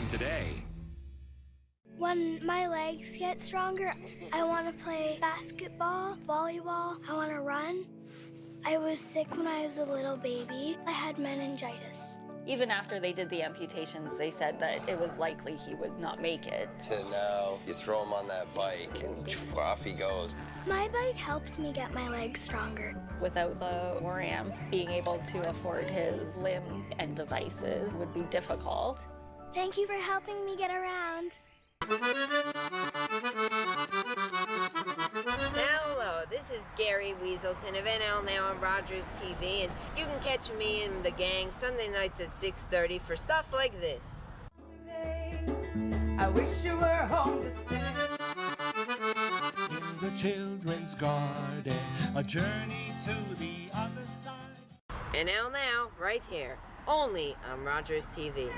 today. When my legs get stronger, I want to play basketball, volleyball, I want to run. I was sick when I was a little baby. I had meningitis. Even after they did the amputations, they said that it was likely he would not make it. To now, you throw him on that bike and off he goes. My bike helps me get my legs stronger. Without the war amps, being able to afford his limbs and devices would be difficult. Thank you for helping me get around. Hello, this is Gary Weaselton of NL Now on Rogers TV, and you can catch me and the gang Sunday nights at 6:30 for stuff like this. I wish you were home to stay. In the children's garden, a journey to the other side. NL Now, right here, only on Rogers TV.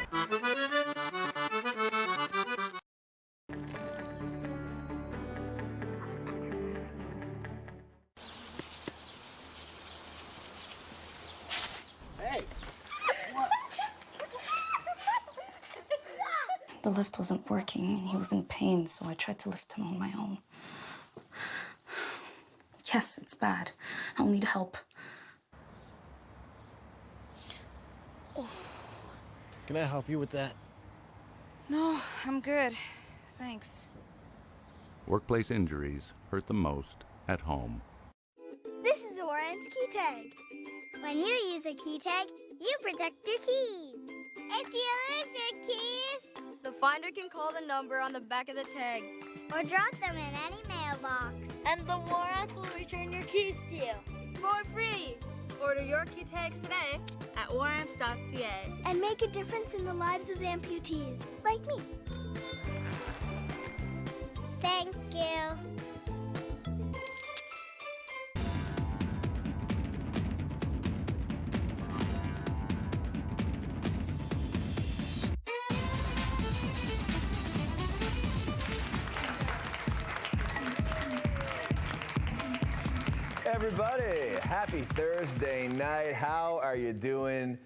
The lift wasn't working and he was in pain, so I tried to lift him on my own. Yes, it's bad. I'll need help. Can I help you with that? No, I'm good. Thanks. Workplace injuries hurt the most at home. This is Oran's key tag. When you use a key tag, you protect your keys. If you lose your keys, The finder can call the number on the back of the tag. or drop them in any mailbox, and the Warrants will return your keys to you. For free! Order your key tags today at waramps.ca. And make a difference in the lives of amputees, like me. Thank you. Everybody, happy Thursday night. How are you doing?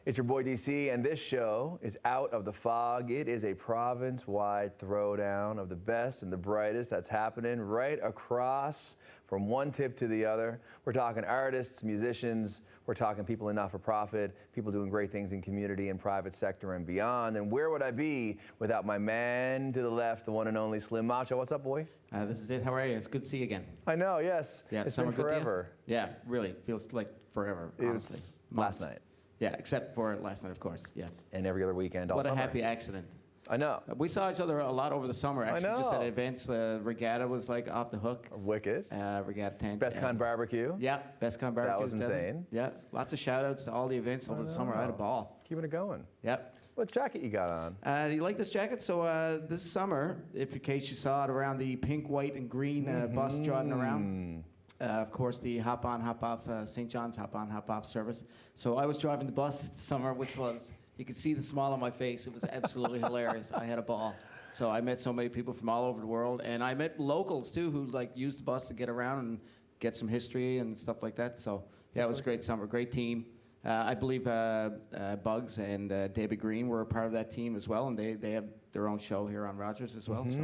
It's your boy DC, and this show is Out of the Fog. It is a province-wide throwdown of the best and the brightest that's happening right across from one tip to the other. We're talking artists, musicians, we're talking people in not-for-profit, people doing great things in community and private sector and beyond. And where would I be without my man to the left, the one and only Slim Macho? What's up, boy? This is it. How are you? It's good to see you again. I know, yes. Yeah, it's summer been good to you? forever. Yeah, really. Feels like forever, honestly. It was last night. Yeah, except for last night, of course. Yes. And every other weekend all What a summer. happy accident. I know. We saw each other a lot over the summer, actually. I know. Just at events. Regatta was like off the hook. Wicked. Regatta tent. Best Con Barbecue. Yeah, Best Con Barbecue. That was insane. Yeah, lots of shout outs to all the events over the summer. I had a ball. Keeping it going. Yep. What jacket you got on? Do you like this jacket? So this summer, if in case you saw it around the pink, white, and green bus driving around, of course, the hop on, hop off, St. John's hop on, hop off service. So I was driving the bus this summer, which was, you could see the smile on my face. It was absolutely hilarious. I had a ball. So I met so many people from all over the world, and I met locals too who like used the bus to get around and get some history and stuff like that. So yeah, it was a great summer, great team. I believe Bugs and David Green were a part of that team as well, and they have their own show here on Rogers as well. So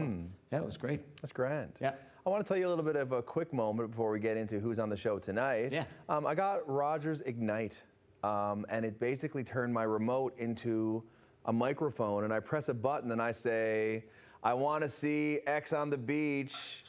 yeah, it was great. That's grand. Yeah. I want to tell you a little bit of a quick moment before we get into who's on the show tonight. Yeah. I got Rogers Ignite, and it basically turned my remote into a microphone, and I press a button and I say, I want to see X on the beach,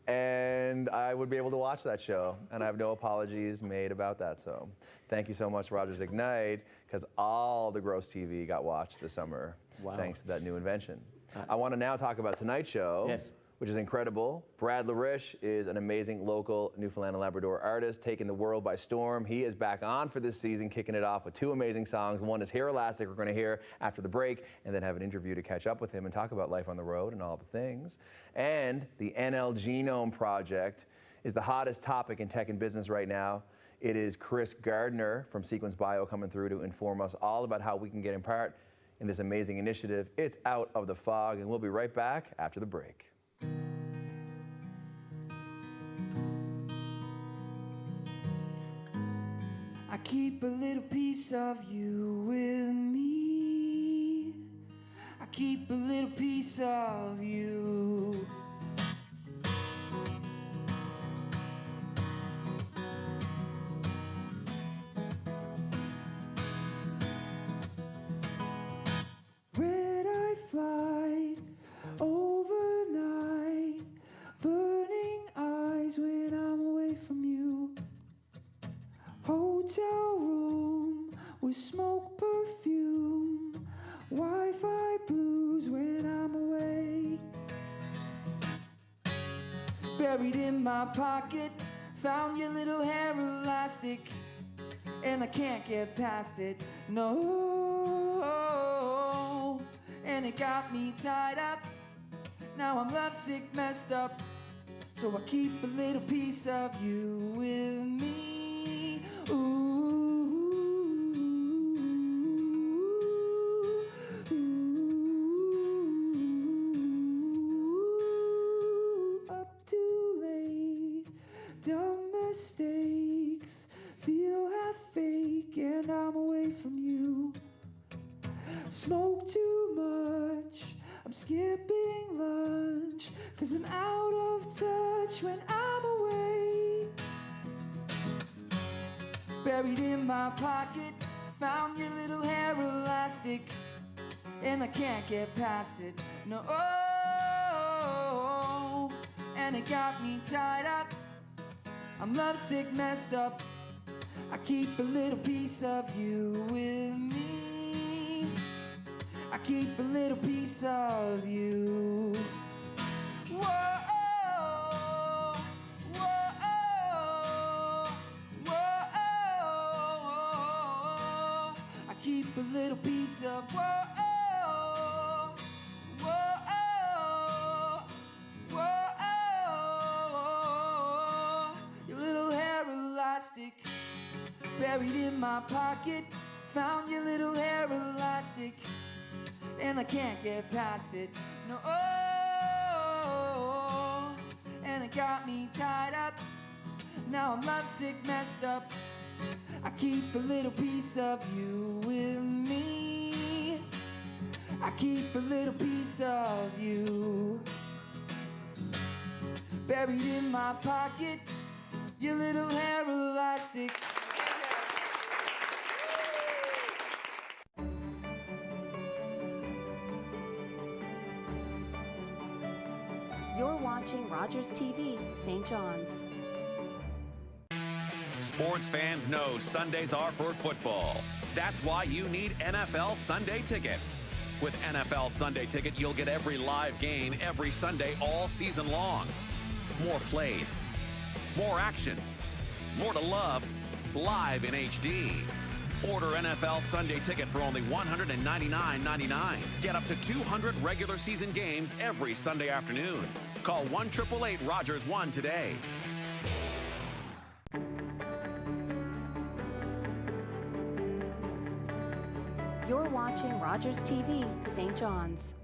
and I would be able to watch that show, and I have no apologies made about that. So thank you so much, Rogers Ignite, because all the Gross TV got watched this summer, thanks to that new invention. I want to now talk about tonight's show. Yes. Which is incredible. Brad LeRiche is an amazing local Newfoundland and Labrador artist, taking the world by storm. He is back on for this season, kicking it off with two amazing songs. One is Hair Elastic, we're gonna hear after the break, and then have an interview to catch up with him and talk about life on the road and all the things. And the NL Genome Project is the hottest topic in tech and business right now. It is Chris Gardner from Sequence Bio coming through to inform us all about how we can get in part in this amazing initiative. It's Out of the Fog, and we'll be right back after the break. I keep a little piece of you with me. I keep a little piece of you. Red-eye flight overnight, burning eyes when I'm away from you. Hotel room with smoke, perfume, Wi-Fi blues when I'm away. Buried in my pocket, found your little hair elastic, and I can't get past it, no. And it got me tied up, now I'm lovesick, messed up, so I keep a little piece of you with me. Up too late, dumb mistakes, feel half fake, and I'm away from you. Smoke too much, I'm skipping lunch, 'cause I'm out of touch when I'm away. Buried in my pocket, found your little hair elastic, and I can't get past it, no. And it got me tied up, I'm lovesick, messed up, I keep a little piece of you with me. I keep a little piece of you. Whoa, whoa, whoa. I keep a little piece of whoa, whoa, whoa. Your little hair elastic, buried in my pocket, found your little hair elastic, and I can't get past it, no. And it got me tied up, now I'm lovesick, messed up, I keep a little piece of you with me. I keep a little piece of you. Buried in my pocket, your little hair elastic. You're watching Rogers TV, St. John's. Sports fans know Sundays are for football. That's why you need NFL Sunday tickets. With NFL Sunday Ticket, you'll get every live game every Sunday all season long. More plays, more action, more to love, live in HD. Order NFL Sunday Ticket for only $199.99. Get up to 200 regular season games every Sunday afternoon. Call 1-888-ROGERS-1 today. You're watching Rogers TV, St. John's.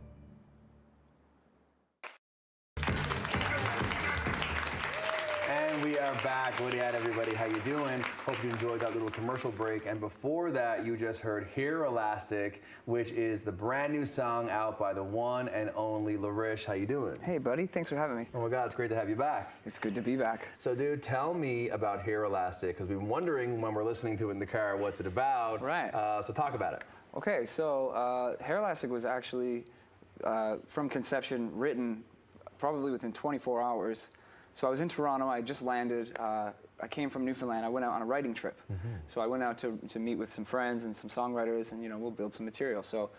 And we are back. What do you at, everybody? How you doing? Hope you enjoyed that little commercial break. And before that, you just heard Hair Elastic, which is the brand new song out by the one and only LeRiche. How you doing? Hey, buddy. Thanks for having me. Oh my God, it's great to have you back. It's good to be back. So, dude, tell me about Hair Elastic, because we've been wondering when we're listening to it in the car, what's it about? Right. So talk about it. Okay, so Hair Elastic was actually, from conception, written probably within 24 hours. So I was in Toronto, I just landed, I came from Newfoundland, I went out on a writing trip. So I went out to meet with some friends and some songwriters, and we'll build some material. So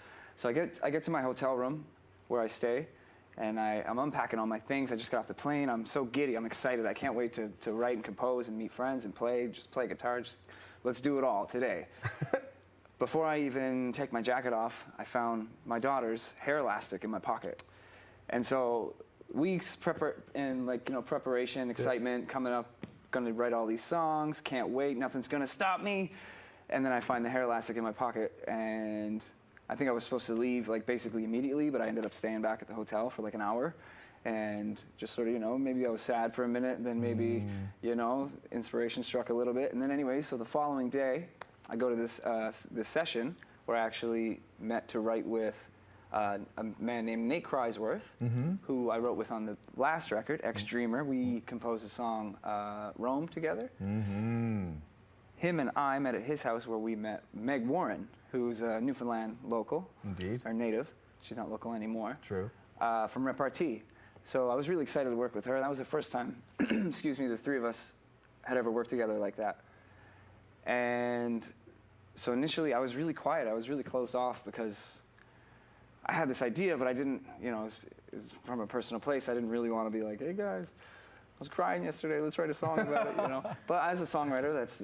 I get to my hotel room where I stay, and I'm unpacking all my things. I just got off the plane, I'm so giddy, I'm excited, I can't wait to write and compose and meet friends and just play guitar, let's do it all today. Before I even take my jacket off, I found my daughter's hair elastic in my pocket. And so weeks preparation, excitement, coming up, gonna write all these songs, can't wait, nothing's gonna stop me. And then I find the hair elastic in my pocket, and I think I was supposed to leave basically immediately, but I ended up staying back at the hotel for an hour. And just sort of, maybe I was sad for a minute, then maybe, inspiration struck a little bit. And then anyway, so the following day, I go to this session where I actually met to write with a man named Nate Crisworth, who I wrote with on the last record, Ex-Dreamer. We composed a song, Rome, together. Him and I met at his house where we met Meg Warren, who's a Newfoundland local. Indeed. Or native. She's not local anymore. True. From Repartee. So I was really excited to work with her. That was the first time, excuse me, the three of us had ever worked together like that. And so initially I was really quiet. I was really closed off because I had this idea, but I didn't, you know, it was from a personal place. I didn't really want to be like, hey guys, I was crying yesterday, let's write a song about it, you know. But as a songwriter, that's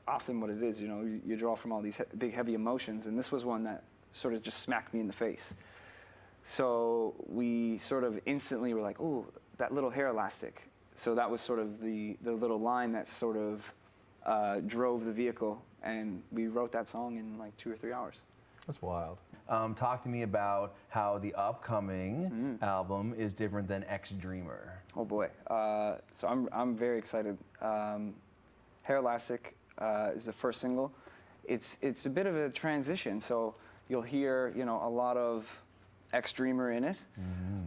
often what it is, you know. You draw from all these big, heavy emotions, and this was one that sort of just smacked me in the face. So we sort of instantly were like, oh, that little hair elastic. So that was sort of the little line that sort of drove the vehicle, and we wrote that song in like 2 or 3 hours. That's wild. Talk to me about how the upcoming album is different than Ex-Dreamer. Oh boy. So I'm very excited. Hair Elastic is the first single. It's a bit of a transition. So you'll hear, you know, a lot of Ex-Dreamer in it,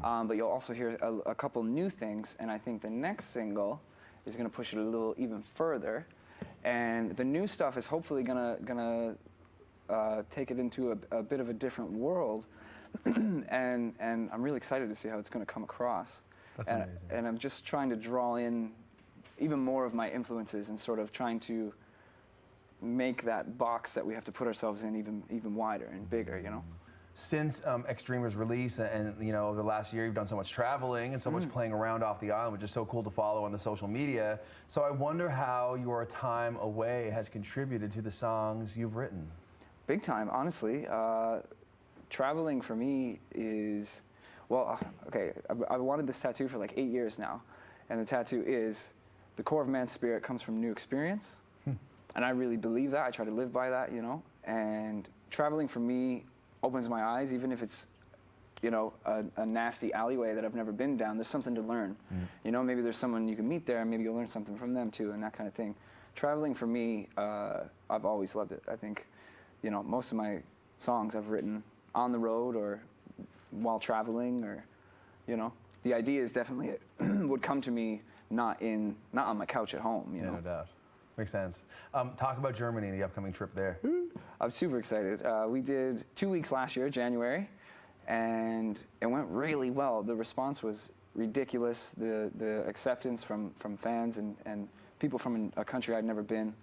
but you'll also hear a couple new things. And I think the next single is going to push it a little even further. And the new stuff is hopefully gonna take it into a bit of a different world, and I'm really excited to see how it's going to come across. That's amazing. And I'm just trying to draw in even more of my influences and sort of trying to make that box that we have to put ourselves in even wider and bigger, you know. Since Ex-Dreamer's release, and you know, over the last year, you've done so much traveling and so much playing around off the island, which is so cool to follow on the social media. So I wonder how your time away has contributed to the songs you've written. Big time, honestly. Traveling for me is, well, okay, I've wanted this tattoo for like 8 years now, and the tattoo is, the core of man's spirit comes from new experience, and I really believe that. I try to live by that, you know, and traveling for me opens my eyes, even if it's, you know, a nasty alleyway that I've never been down. There's something to learn. You know, maybe there's someone you can meet there, and maybe you'll learn something from them too, and that kind of thing. Traveling for me, I've always loved it. I think, you know, most of my songs I've written on the road or while traveling, or, you know, the ideas definitely would come to me not on my couch at home, you know. No doubt. Makes sense. Talk about Germany and the upcoming trip there. I'm super excited. We did 2 weeks last year, January, and it went really well. The response was ridiculous. The acceptance from fans and people from a country I'd never been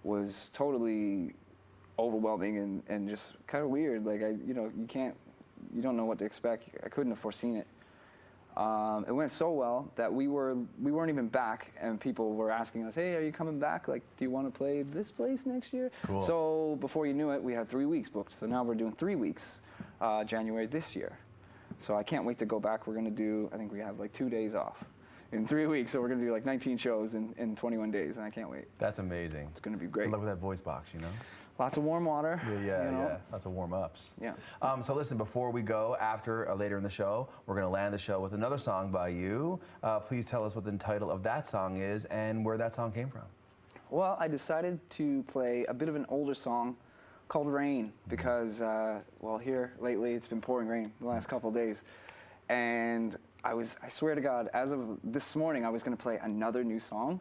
was totally overwhelming and just kind of weird. Like, you don't know what to expect. I couldn't have foreseen it. It went so well that we weren't even back, and people were asking us, hey, are you coming back? Like, do you want to play this place next year? Cool. So before you knew it, we had 3 weeks booked. So now we're doing 3 weeks, January this year. So I can't wait to go back. We're going to do, I think we have like 2 days off in 3 weeks. So we're going to do like 19 shows in 21 days, and I can't wait. That's amazing. It's going to be great. Good luck with that voice box, you know? Lots of warm water. Yeah. Lots of warm-ups. Yeah. So listen, before we go, later in the show, we're going to land the show with another song by you. Please tell us what the title of that song is and where that song came from. Well, I decided to play a bit of an older song called Rain because, well, here lately it's been pouring rain the last couple of days. And I swear to God, as of this morning, I was going to play another new song.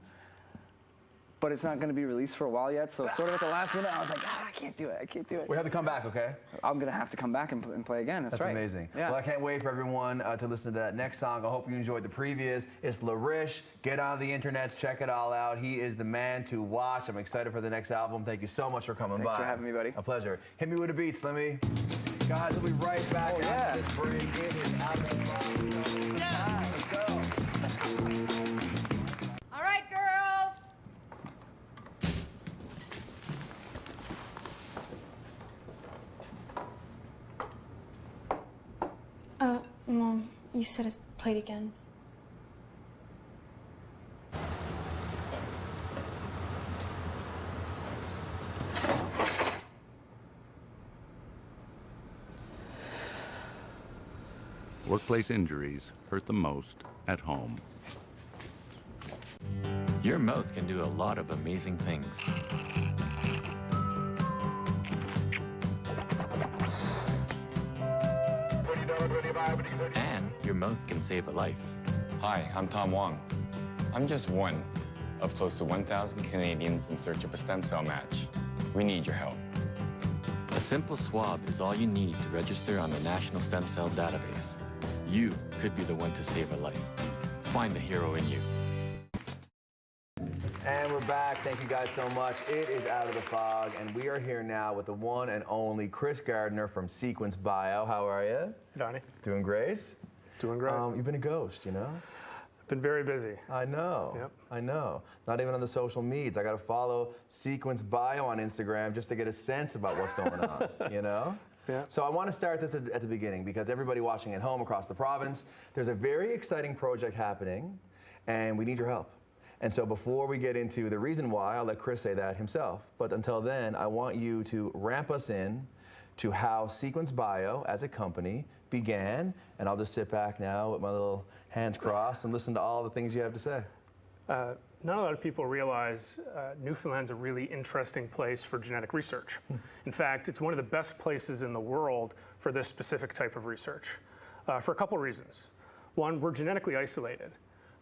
But it's not going to be released for a while yet, so sort of at the last minute, I was like, I can't do it. We have to come back, okay? I'm going to have to come back and play again, that's right. That's amazing. Yeah. Well, I can't wait for everyone to listen to that next song. I hope you enjoyed the previous. It's LeRiche. Get on the internets, check it all out. He is the man to watch. I'm excited for the next album. Thank you so much for coming by. Thanks for having me, buddy. A pleasure. Hit me with a beat, Slimmy. Guys, we'll be right back after this break. It is out of the Let's go. All right, girls. Mom, you said it's played again. Workplace injuries hurt the most at home. Your mouth can do a lot of amazing things. And your mouth can save a life. Hi, I'm Tom Wong. I'm just one of close to 1,000 Canadians in search of a stem cell match. We need your help. A simple swab is all you need to register on the National Stem Cell Database. You could be the one to save a life. Find the hero in you. And we're back. Thank you guys so much. It is Out of the Fog, and we are here now with the one and only Chris Gardner from Sequence Bio. How are you? Hey, Donnie. Doing great? Doing great. You've been a ghost, you know? Been very busy. I know. Yep. I know. Not even on the social medias. I got to follow Sequence Bio on Instagram just to get a sense about what's going on, you know? Yeah. So I want to start this at the beginning because everybody watching at home across the province, there's a very exciting project happening, and we need your help. And so before we get into the reason why, I'll let Chris say that himself. But until then, I want you to ramp us in to how Sequence Bio as a company began. And I'll just sit back now with my little hands crossed and listen to all the things you have to say. Not a lot of people realize Newfoundland's a really interesting place for genetic research. In fact, it's one of the best places in the world for this specific type of research for a couple of reasons. One, we're genetically isolated.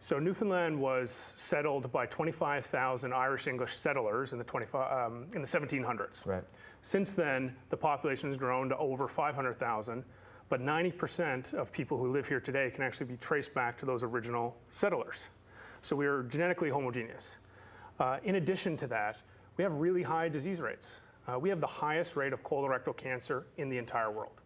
So Newfoundland was settled by 25,000 Irish-English settlers in the 1700s. Right. Since then, the population has grown to over 500,000, but 90% of people who live here today can actually be traced back to those original settlers. So we are genetically homogeneous. In addition to that, we have really high disease rates. We have the highest rate of colorectal cancer in the entire world.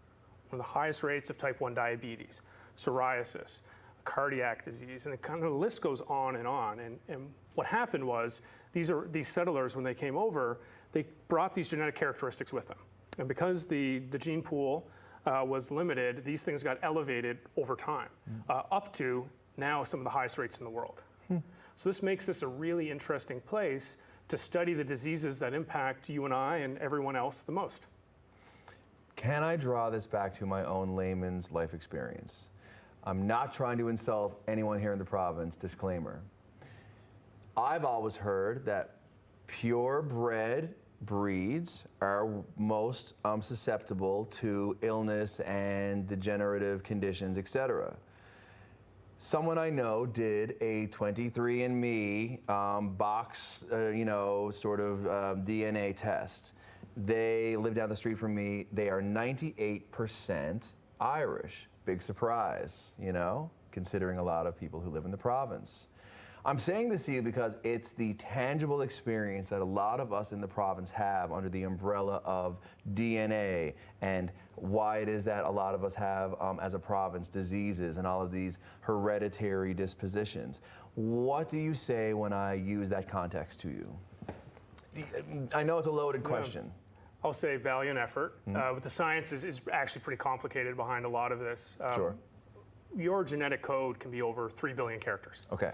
One of the highest rates of type 1 diabetes, psoriasis, cardiac disease, and it kind of the list goes on. And what happened was these settlers, when they came over, they brought these genetic characteristics with them. And because the gene pool was limited, these things got elevated over time, up to now some of the highest rates in the world. So this makes this a really interesting place to study the diseases that impact you and I and everyone else the most. Can I draw this back to my own layman's life experience? I'm not trying to insult anyone here in the province, disclaimer. I've always heard that purebred breeds are most susceptible to illness and degenerative conditions, etc. Someone I know did a 23andMe box, sort of DNA test. They live down the street from me. They are 98% Irish. Big surprise, you know, considering a lot of people who live in the province. I'm saying this to you because it's the tangible experience that a lot of us in the province have under the umbrella of DNA and why it is that a lot of us have, as a province, diseases and all of these hereditary dispositions. What do you say when I use that context to you? I know it's a loaded question. I'll say value and effort. But the science is actually pretty complicated behind a lot of this. Sure. Your genetic code can be over 3 billion characters. Okay.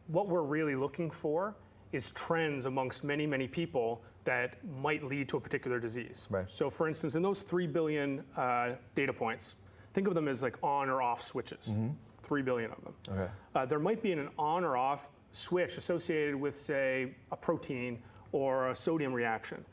What we're really looking for is trends amongst many, many people that might lead to a particular disease. Right. So for instance, in those 3 billion data points, think of them as like on or off switches, 3 billion of them. Okay. There might be an on or off switch associated with, say, a protein or a sodium reaction.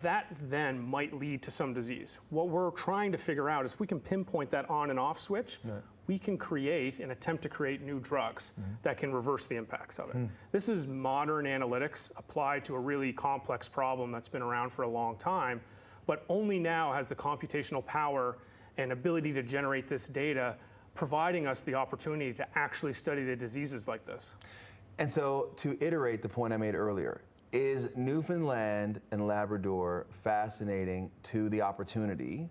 That then might lead to some disease. What we're trying to figure out is if we can pinpoint that on and off switch, we can create and attempt to create new drugs that can reverse the impacts of it. This is modern analytics applied to a really complex problem that's been around for a long time, but only now has the computational power and ability to generate this data, providing us the opportunity to actually study the diseases like this. And so to iterate the point I made earlier, is Newfoundland and Labrador fascinating to the opportunity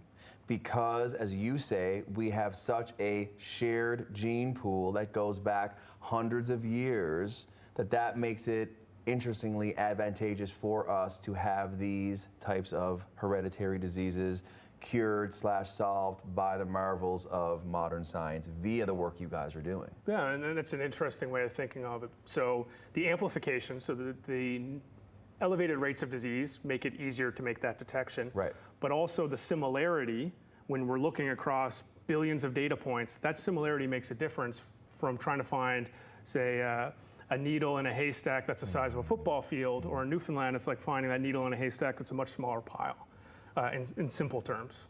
because, as you say, we have such a shared gene pool that goes back hundreds of years that makes it interestingly advantageous for us to have these types of hereditary diseases cured/solved by the marvels of modern science via the work you guys are doing. Yeah, and that's an interesting way of thinking of it. So the amplification, so the elevated rates of disease make it easier to make that detection. Right. But also the similarity, when we're looking across billions of data points, that similarity makes a difference from trying to find, say, a needle in a haystack that's the size of a football field, or in Newfoundland, it's like finding that needle in a haystack that's a much smaller pile, in simple terms.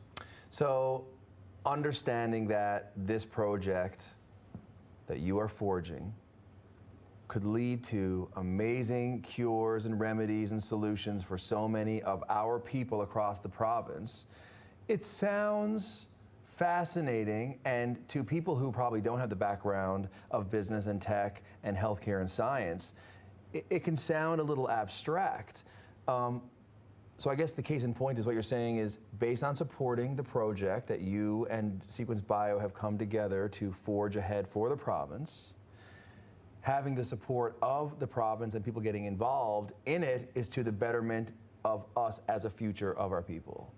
So understanding that this project that you are forging could lead to amazing cures and remedies and solutions for so many of our people across the province, it sounds fascinating, and to people who probably don't have the background of business and tech and healthcare and science, it can sound a little abstract. So I guess the case in point is what you're saying is based on supporting the project that you and Sequence Bio have come together to forge ahead for the province, having the support of the province and people getting involved in it is to the betterment of us as a future of our people.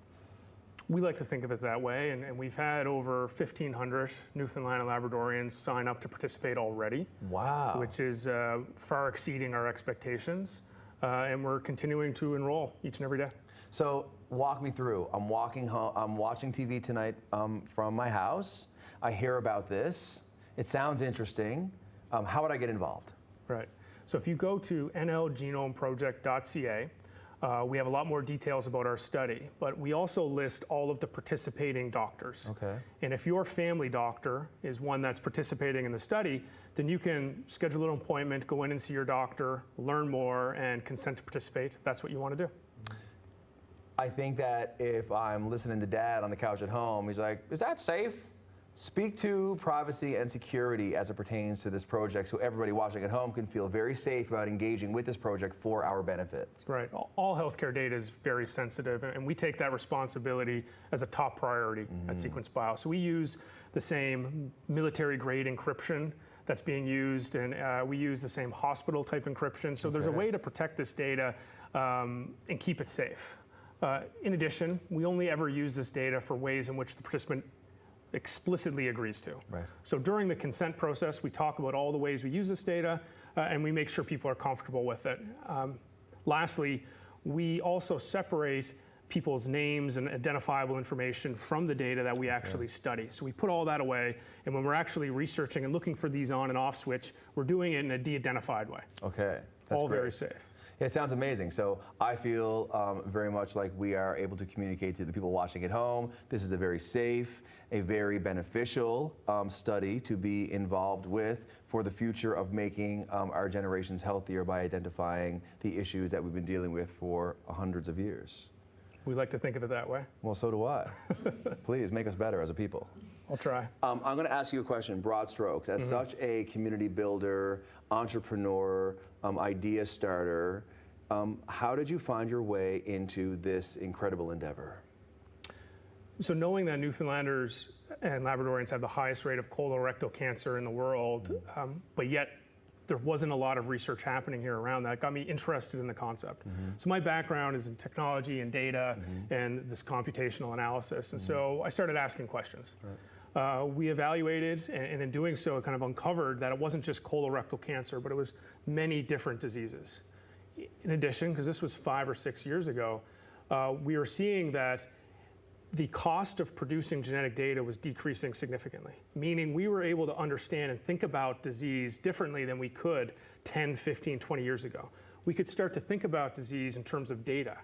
We like to think of it that way, and we've had over 1,500 Newfoundland and Labradorians sign up to participate already. Wow. Which is far exceeding our expectations, and we're continuing to enroll each and every day. So walk me through. I'm walking home, I'm watching TV tonight from my house. I hear about this. It sounds interesting. How would I get involved? Right. So if you go to nlgenomeproject.ca, we have a lot more details about our study, but we also list all of the participating doctors. Okay. And if your family doctor is one that's participating in the study, then you can schedule an appointment, go in and see your doctor, learn more, and consent to participate if that's what you want to do. I think that if I'm listening to Dad on the couch at home, he's like, is that safe? Speak to privacy and security as it pertains to this project so everybody watching at home can feel very safe about engaging with this project for our benefit. Right. All healthcare data is very sensitive, and we take that responsibility as a top priority at Sequence Bio. So we use the same military-grade encryption that's being used, and we use the same hospital-type encryption. So there's a way to protect this data and keep it safe. In addition, we only ever use this data for ways in which the participant explicitly agrees to. Right. So during the consent process, we talk about all the ways we use this data, and we make sure people are comfortable with it. Lastly, we also separate people's names and identifiable information from the data that we actually study. So we put all that away, and when we're actually researching and looking for these on and off switch, we're doing it in a de-identified way. Okay. That's all great. very safe. Yeah, it sounds amazing. So I feel very much like we are able to communicate to the people watching at home. This is a very safe, a very beneficial study to be involved with for the future of making our generations healthier by identifying the issues that we've been dealing with for hundreds of years. We like to think of it that way. Well, so do I. Please make us better as a people. I'll try. I'm going to ask you a question, broad strokes. As such a community builder, entrepreneur, idea starter, how did you find your way into this incredible endeavor? So knowing that Newfoundlanders and Labradorians have the highest rate of colorectal cancer in the world, but yet there wasn't a lot of research happening here around that, got me interested in the concept. So my background is in technology and data and this computational analysis, and so I started asking questions. We evaluated, and in doing so, kind of uncovered that it wasn't just colorectal cancer, but it was many different diseases. In addition, because this was 5 or 6 years ago, we were seeing that the cost of producing genetic data was decreasing significantly, meaning we were able to understand and think about disease differently than we could 10, 15, 20 years ago. We could start to think about disease in terms of data.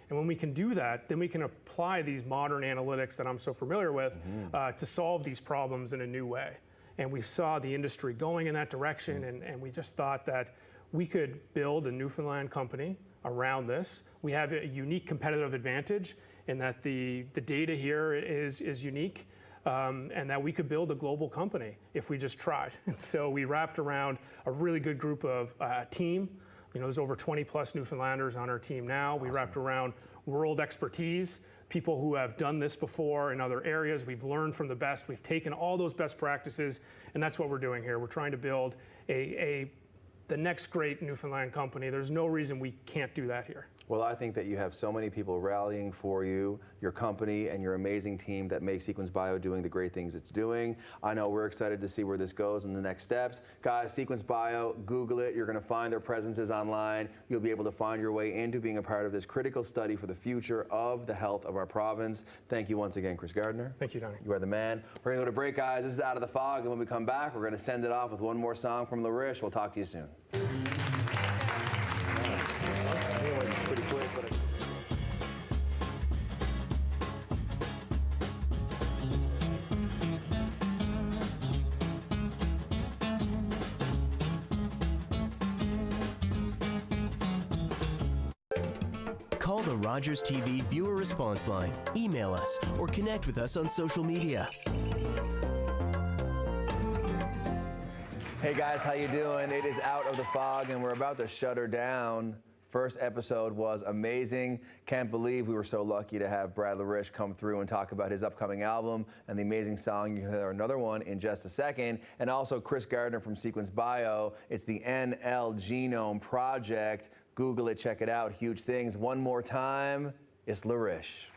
And when we can do that, then we can apply these modern analytics that I'm so familiar with to solve these problems in a new way. And we saw the industry going in that direction, and we just thought that we could build a Newfoundland company around this. We have a unique competitive advantage in that the data here is unique, and that we could build a global company if we just tried. And so we wrapped around a really good group of team. You know, there's over 20 plus Newfoundlanders on our team now. We wrapped around world expertise, people who have done this before in other areas. We've learned from the best. We've taken all those best practices, and that's what we're doing here. We're trying to build the next great Newfoundland company. There's no reason we can't do that here. Well, I think that you have so many people rallying for you, your company, and your amazing team that make Sequence Bio doing the great things it's doing. I know we're excited to see where this goes and the next steps. Guys, Sequence Bio, Google it. You're going to find their presences online. You'll be able to find your way into being a part of this critical study for the future of the health of our province. Thank you once again, Chris Gardner. Thank you, Donnie. You are the man. We're going to go to break, guys. This is Out of the Fog, and when we come back, we're going to send it off with one more song from LeRiche. We'll talk to you soon. Pretty quick, but Call the Rogers TV viewer response line, email us, or connect with us on social media. Hey guys, how you doing? It is Out of the Fog, and we're about to shut her down. First episode was amazing. Can't believe we were so lucky to have Brad LeRiche come through and talk about his upcoming album and the amazing song. You hear another one in just a second. And also Chris Gardner from Sequence Bio. It's the NL Genome Project. Google it, check it out. Huge things. One more time, it's LeRiche.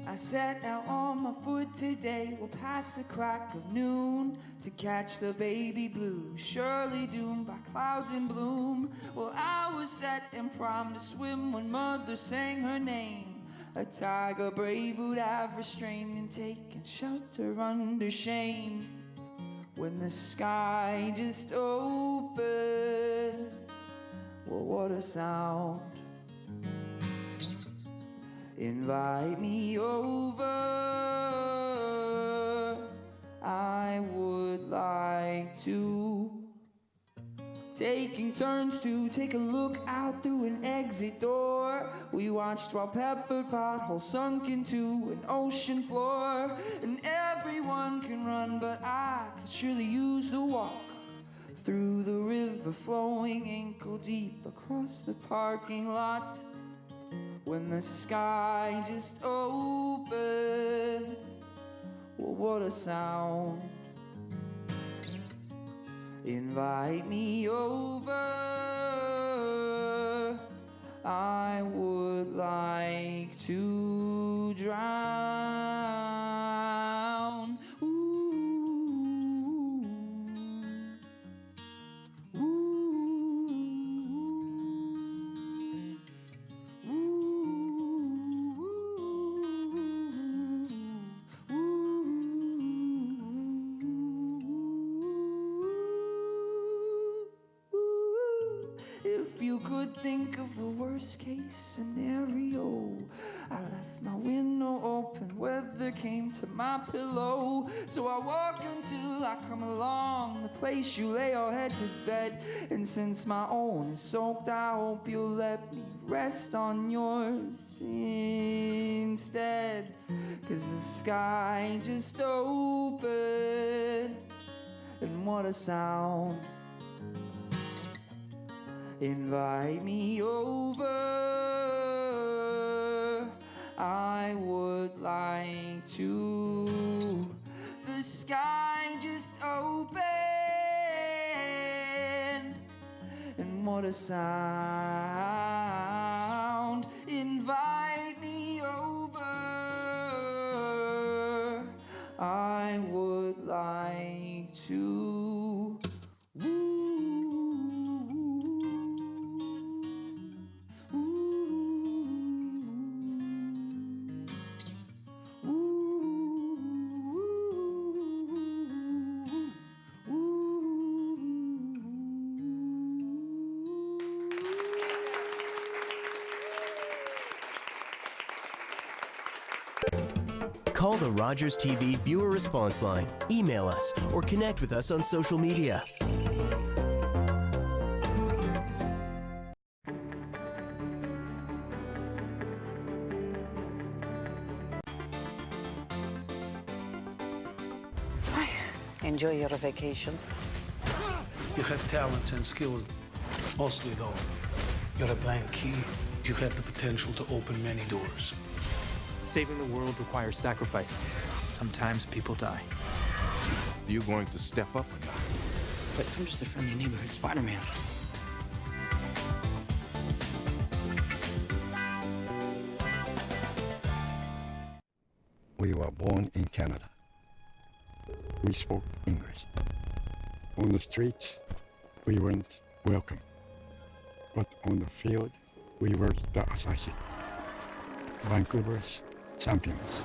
I set out on my foot today, well past the crack of noon, to catch the baby blue, surely doomed by clouds in bloom. Well, I was set and primed to swim when mother sang her name. A tiger brave would have restrained and taken shelter under shame. When the sky just opened, well, what a sound. Invite me over, I would like to. Taking turns to take a look out through an exit door. We watched while pepper potholes sunk into an ocean floor. And everyone can run, but I could surely use the walk through the river flowing ankle deep across the parking lot. When the sky just opened, well, what a sound. Invite me over, I would like to drown. If you could think of the worst case scenario, I left my window open, weather came to my pillow. So I walk until I come along the place you lay your head to bed. And since my own is soaked, I hope you'll let me rest on yours instead. 'Cause the sky just opened, and what a sound. Invite me over, I would like to. The sky just opened, and what a sound. Invite me over, I would like to. Call the Rogers TV viewer response line, email us, or connect with us on social media. Enjoy your vacation. You have talents and skills. Mostly, though, you're a blank key. You have the potential to open many doors. Saving the world requires sacrifice. Sometimes people die. Are you going to step up or not? But I'm just a friendly neighborhood Spider-Man. We were born in Canada. We spoke English. On the streets, we weren't welcome. But on the field, we were the Asahi. Vancouver's champions.